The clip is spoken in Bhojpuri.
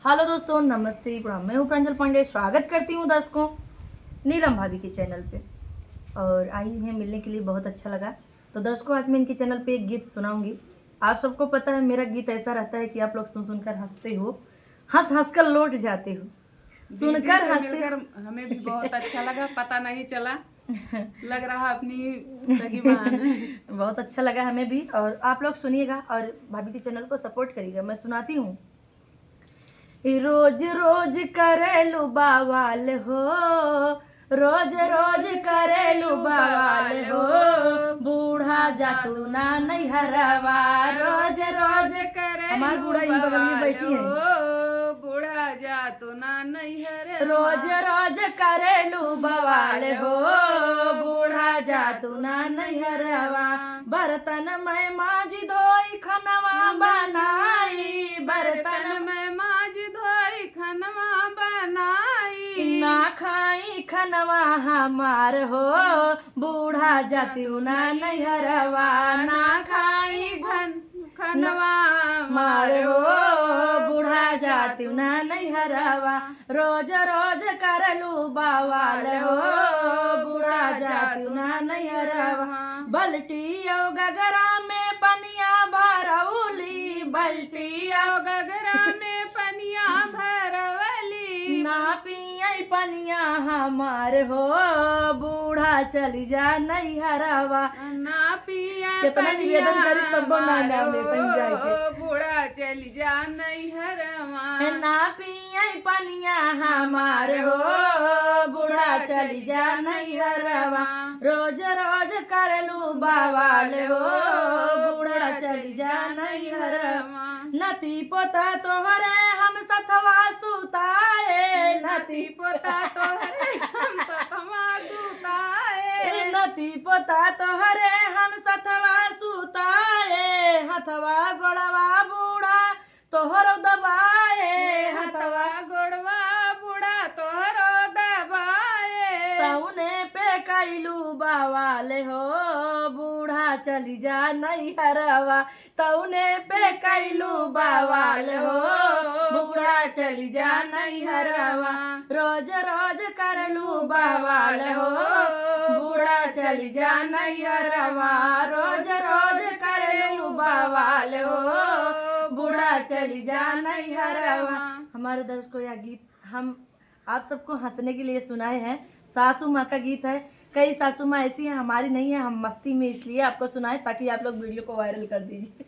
हेलो दोस्तों, नमस्ते प्रणाम। मैं हूँ प्रांजल पांडे। स्वागत करती हूँ दर्शकों नीलम भाभी के चैनल पे। और आई हैं मिलने के लिए, बहुत अच्छा लगा। तो दर्शकों, आज मैं इनके चैनल पे एक गीत सुनाऊंगी। आप सबको पता है मेरा गीत ऐसा रहता है कि आप लोग सुन सुनकर हंसते हो, हंस हंस कर लौट जाते हो, दीदी सुनकर से हंसते मिलकर हमें भी बहुत अच्छा लगा, पता नहीं चला, लग रहा अपनी सगी बहन है। बहुत अच्छा लगा हमें भी। और आप लोग सुनिएगा और भाभी के चैनल को सपोर्ट करिएगा। मैं सुनाती हूँ। रोज रोज करेलू बवाल हो, रोज रोज करेलू बवाल हो, बूढ़ा जातू ना नैहरवा। रोज रोज करे हमार बूढ़ा इन बगल में बैठी है। बूढ़ा जा तो ना नैहर रोज रोज करेलू बवाल हो, बूढ़ा जातू ना नैहरवा। बर्तन में माजी धोई खनवा बनाई, बर्तन में माज धोई खनवा बनाई। ना खाई खनवा हमार हो, बूढ़ा जातियू ना नैहरवा। ना खाई खनवा मार हो, बूढ़ा जातियू ना नैहरवा। रोज रोज करलू बवाल हो, बूढ़ा जातियू ना नैहरवा। बल्टी औ गगरा में पनिया भरौली, बल्टी औ गगरा में पनिया भरवली। ना पियई पनिया हमार हो, बूढ़ा चली जा नैहरवा। ना पिया कितना निवेदन करी तब ना नाम लेते जाए के। बूढ़ा चली जा नैहरवा। ना पियई पनिया हमार हो, बूढ़ा चली जा नैहरवा। रोज रोज करलू बवाल हो, बूढ़ा चली जा नैहरवा। नती पोता तोहरे हम सथवा सुताए, नती पोता तोहरे हम सतवा सुताए। नती पोता तोहरे हम सथवा सुताए। हथवा गोड़वा बूढ़ा तोहरो दबाए, हथवा गोड़वा बूढ़ा तोहरो दबाए। तौने पे कैलू बवाल हो, बूढ़ा चली जा नैहरवा। तौने पे कैलू बवाल हो, बूढ़ा चली जा नैहरवा। रोज रोज करलू बवाल हो, बूढ़ा चली जा नैहरवा। रोज रोज करलू बवाल हो, बूढ़ा चली जा नैहरवा। हमारे दर्शकों, यह गीत हम आप सबको हंसने के लिए सुनाए हैं। सासू माँ का गीत है। कई सासू माँ ऐसी हैं, हमारी नहीं है। हम मस्ती में इसलिए आपको सुनाए ताकि आप लोग वीडियो को वायरल कर दीजिए।